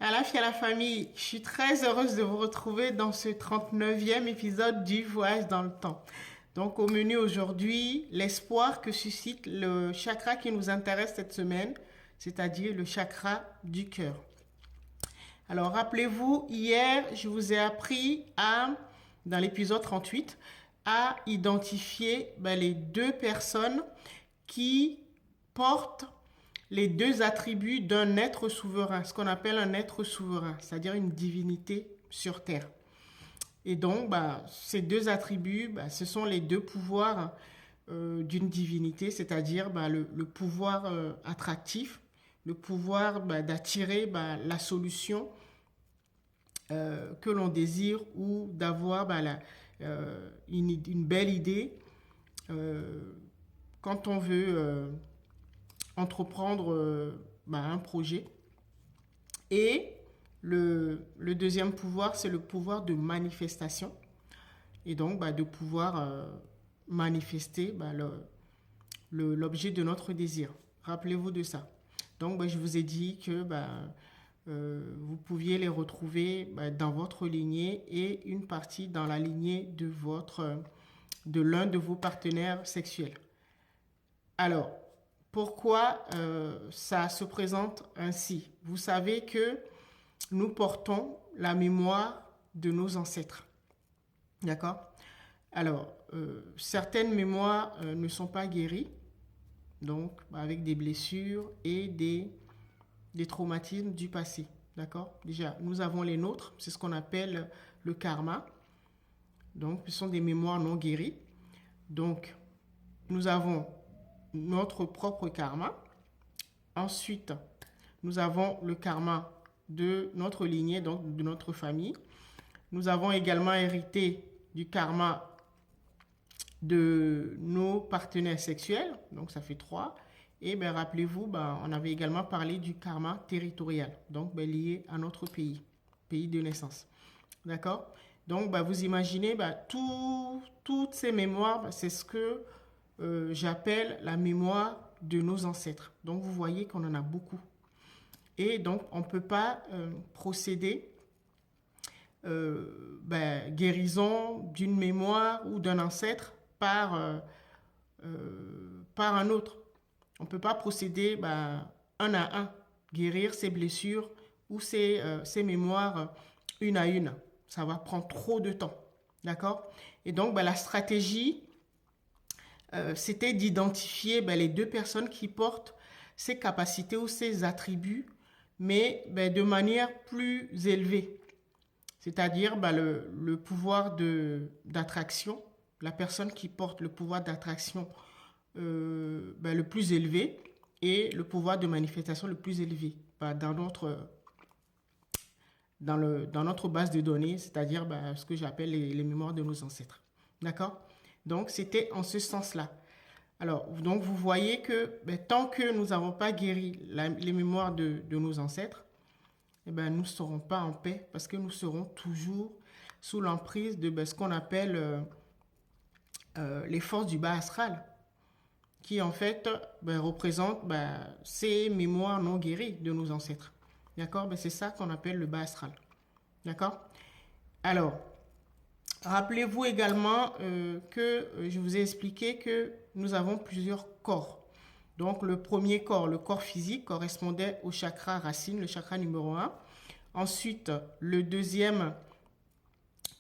À la famille, je suis très heureuse de vous retrouver dans ce 39e épisode du Voyage dans le temps. Donc au menu aujourd'hui, l'espoir que suscite le chakra qui nous intéresse cette semaine, c'est-à-dire le chakra du cœur. Alors rappelez-vous, hier, je vous ai appris dans l'épisode 38, à identifier les deux personnes qui portent les deux attributs d'un être souverain, ce qu'on appelle un être souverain, c'est-à-dire une divinité sur terre. Et donc, ces deux attributs, ce sont les deux pouvoirs d'une divinité, c'est-à-dire le pouvoir attractif, le pouvoir d'attirer la solution que l'on désire ou d'avoir une belle idée quand on veut entreprendre un projet. Et le deuxième pouvoir, c'est le pouvoir de manifestation. Et donc, de pouvoir manifester l'objet de notre désir. Rappelez-vous de ça. Donc, je vous ai dit que vous pouviez les retrouver dans votre lignée et une partie dans la lignée de l'un de vos partenaires sexuels. Alors, pourquoi ça se présente ainsi? Vous savez que nous portons la mémoire de nos ancêtres. D'accord? Alors, certaines mémoires ne sont pas guéries, donc avec des blessures et des traumatismes du passé. D'accord? Déjà, nous avons les nôtres, c'est ce qu'on appelle le karma. Donc, ce sont des mémoires non guéries. Donc, nous avons notre propre karma. Ensuite, nous avons le karma de notre lignée, donc de notre famille. Nous avons également hérité du karma de nos partenaires sexuels, donc ça fait 3. Et rappelez-vous, on avait également parlé du karma territorial, donc lié à notre pays de naissance. D'accord? Donc vous imaginez, toutes ces mémoires, c'est ce que j'appelle la mémoire de nos ancêtres. Donc vous voyez qu'on en a beaucoup. Et donc on ne peut pas procéder guérison d'une mémoire ou d'un ancêtre par un autre. On ne peut pas procéder un à un, guérir ses blessures ou ses mémoires une à une. Ça va prendre trop de temps. D'accord? Et donc, la stratégie, c'était d'identifier les deux personnes qui portent ces capacités ou ces attributs, mais de manière plus élevée. C'est-à-dire le pouvoir d'attraction, la personne qui porte le pouvoir d'attraction le plus élevé et le pouvoir de manifestation le plus élevé dans notre base de données, c'est-à-dire ce que j'appelle les mémoires de nos ancêtres. D'accord? Donc, c'était en ce sens-là. Alors, donc, vous voyez que tant que nous n'avons pas guéri les mémoires de nos ancêtres, nous ne serons pas en paix parce que nous serons toujours sous l'emprise de ce qu'on appelle les forces du bas astral, qui en fait représentent ces mémoires non guéries de nos ancêtres. D'accord? C'est ça qu'on appelle le bas astral. D'accord? Alors, rappelez-vous également que je vous ai expliqué que nous avons plusieurs corps. Donc, le premier corps, le corps physique, correspondait au chakra racine, le chakra numéro 1. Ensuite, le deuxième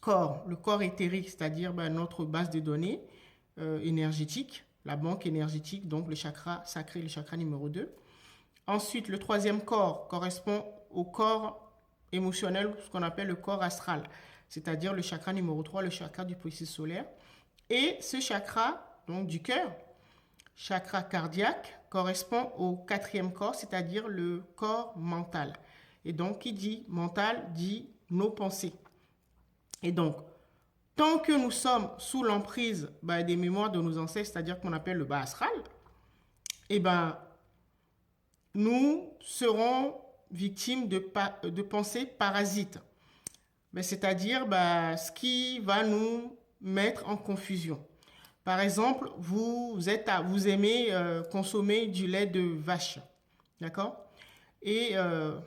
corps, le corps éthérique, c'est-à-dire notre base de données énergétique, la banque énergétique, donc le chakra sacré, le chakra numéro 2. Ensuite, le troisième corps correspond au corps émotionnel, ce qu'on appelle le corps astral, c'est-à-dire le chakra numéro 3, le chakra du plexus solaire. Et ce chakra, donc du cœur, chakra cardiaque, correspond au quatrième corps, c'est-à-dire le corps mental. Et donc, qui dit mental, dit nos pensées. Et donc, tant que nous sommes sous l'emprise des mémoires de nos ancêtres, c'est-à-dire qu'on appelle le bas astral, nous serons victimes de pensées parasites. C'est-à-dire ce qui va nous mettre en confusion. Par exemple, vous aimez consommer du lait de vache. D'accord? et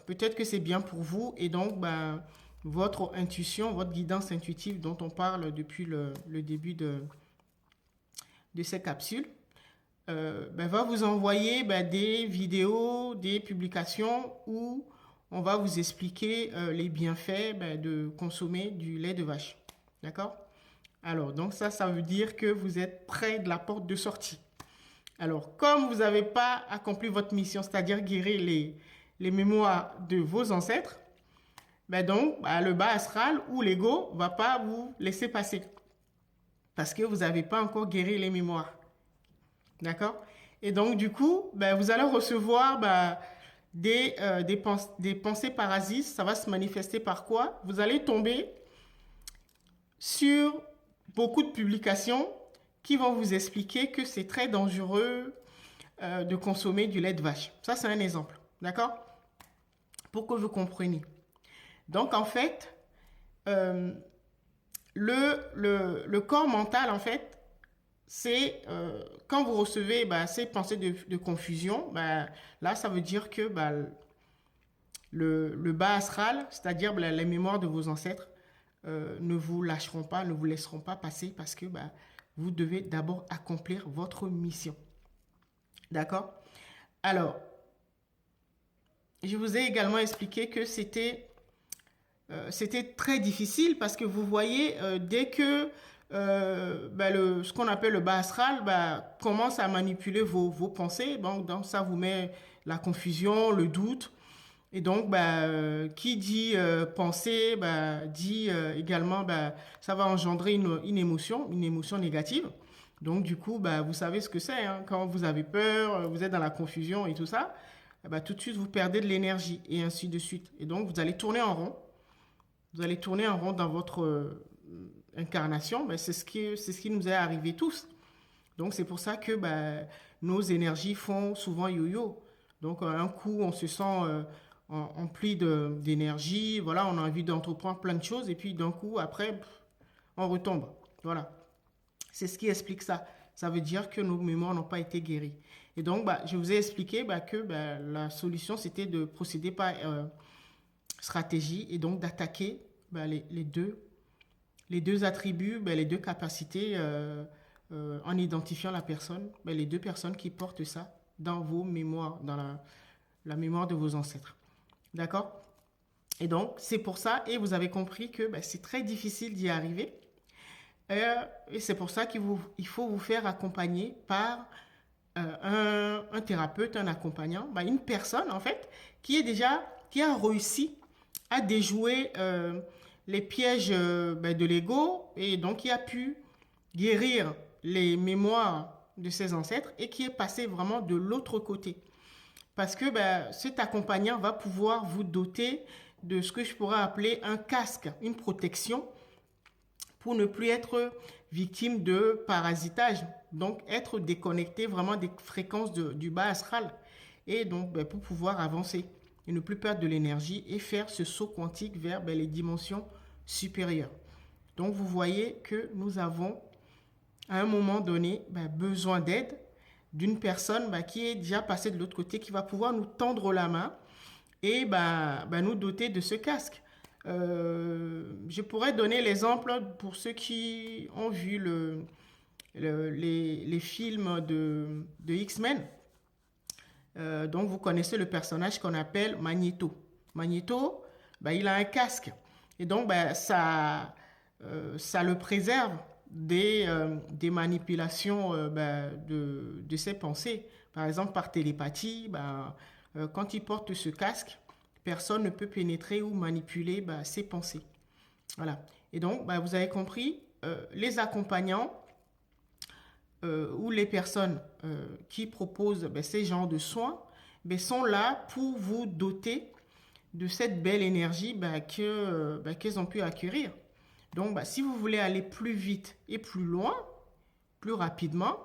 peut-être que c'est bien pour vous. Et donc, ben, votre intuition, votre guidance intuitive dont on parle depuis le début de ces capsules, ben, va vous envoyer ben, des vidéos, des publications où on va vous expliquer les bienfaits ben, de consommer du lait de vache. D'accord? Alors, donc ça veut dire que vous êtes près de la porte de sortie. Alors, comme vous n'avez pas accompli votre mission, c'est-à-dire guérir les mémoires de vos ancêtres, ben donc, ben, le bas astral ou l'ego ne va pas vous laisser passer parce que vous n'avez pas encore guéri les mémoires. D'accord? Et donc, du coup, ben, vous allez recevoir ben, des pensées parasites. Ça va se manifester par quoi? Vous allez tomber sur beaucoup de publications qui vont vous expliquer que c'est très dangereux de consommer du lait de vache. Ça, c'est un exemple. D'accord? Pour que vous compreniez. Donc, en fait, le corps mental, en fait, c'est quand vous recevez bah, ces pensées de confusion, bah, là, ça veut dire que bah, le bas astral, c'est-à-dire bah, les mémoires de vos ancêtres, ne vous lâcheront pas, ne vous laisseront pas passer parce que bah, vous devez d'abord accomplir votre mission. D'accord? Alors, je vous ai également expliqué que c'était très difficile parce que vous voyez, dès que bah, ce qu'on appelle le bas astral bah, commence à manipuler vos pensées, donc ça vous met la confusion, le doute. Et donc, bah, qui dit pensée, bah, dit également, bah, ça va engendrer une émotion négative. Donc, du coup, bah, vous savez ce que c'est. Hein, quand vous avez peur, vous êtes dans la confusion et tout ça, bah, tout de suite, vous perdez de l'énergie et ainsi de suite. Et donc, vous allez tourner en rond. Vous allez tourner en rond dans votre incarnation. Bah, c'est ce qui nous est arrivé tous. Donc, c'est pour ça que bah, nos énergies font souvent yo-yo. Donc, un coup, on se sent empli d'énergie. Voilà, on a envie d'entreprendre plein de choses. Et puis, d'un coup, après, on retombe. Voilà. C'est ce qui explique ça. Ça veut dire que nos mémoires n'ont pas été guéries. Et donc, bah, je vous ai expliqué bah, que bah, la solution, c'était de procéder par stratégie et donc d'attaquer bah, les deux attributs, bah, les deux capacités en identifiant la personne, bah, les deux personnes qui portent ça dans vos mémoires, dans la mémoire de vos ancêtres. D'accord? Et donc, c'est pour ça, et vous avez compris que bah, c'est très difficile d'y arriver. Et c'est pour ça qu'il faut vous faire accompagner par un thérapeute, un accompagnant, bah, une personne en fait qui a réussi à déjouer les pièges bah, de l'ego et donc qui a pu guérir les mémoires de ses ancêtres et qui est passé vraiment de l'autre côté. Parce que bah, cet accompagnant va pouvoir vous doter de ce que je pourrais appeler un casque, une protection pour ne plus être victime de parasitage, donc être déconnecté vraiment des fréquences du bas astral et donc ben, pour pouvoir avancer et ne plus perdre de l'énergie et faire ce saut quantique vers ben, les dimensions supérieures. Donc vous voyez que nous avons à un moment donné ben, besoin d'aide d'une personne ben, qui est déjà passée de l'autre côté, qui va pouvoir nous tendre la main et nous doter de ce casque. Je pourrais donner l'exemple pour ceux qui ont vu les films de X-Men. Donc, vous connaissez le personnage qu'on appelle Magneto. Magneto, il a un casque. Et donc, ça le préserve des manipulations de ses pensées. Par exemple, par télépathie, quand il porte ce casque, personne ne peut pénétrer ou manipuler ses pensées. Voilà. Et donc, vous avez compris, les accompagnants ou les personnes qui proposent ces genres de soins sont là pour vous doter de cette belle énergie qu'elles ont pu acquérir. Donc, si vous voulez aller plus vite et plus loin, plus rapidement,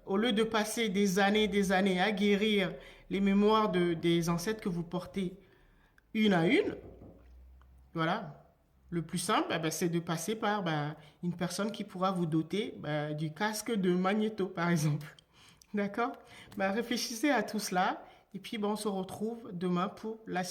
au lieu de passer des années à guérir les mémoires des ancêtres que vous portez une à une, voilà, le plus simple, c'est de passer par une personne qui pourra vous doter du casque de Magneto, par exemple. D'accord? Réfléchissez à tout cela Et puis, bon, on se retrouve demain pour la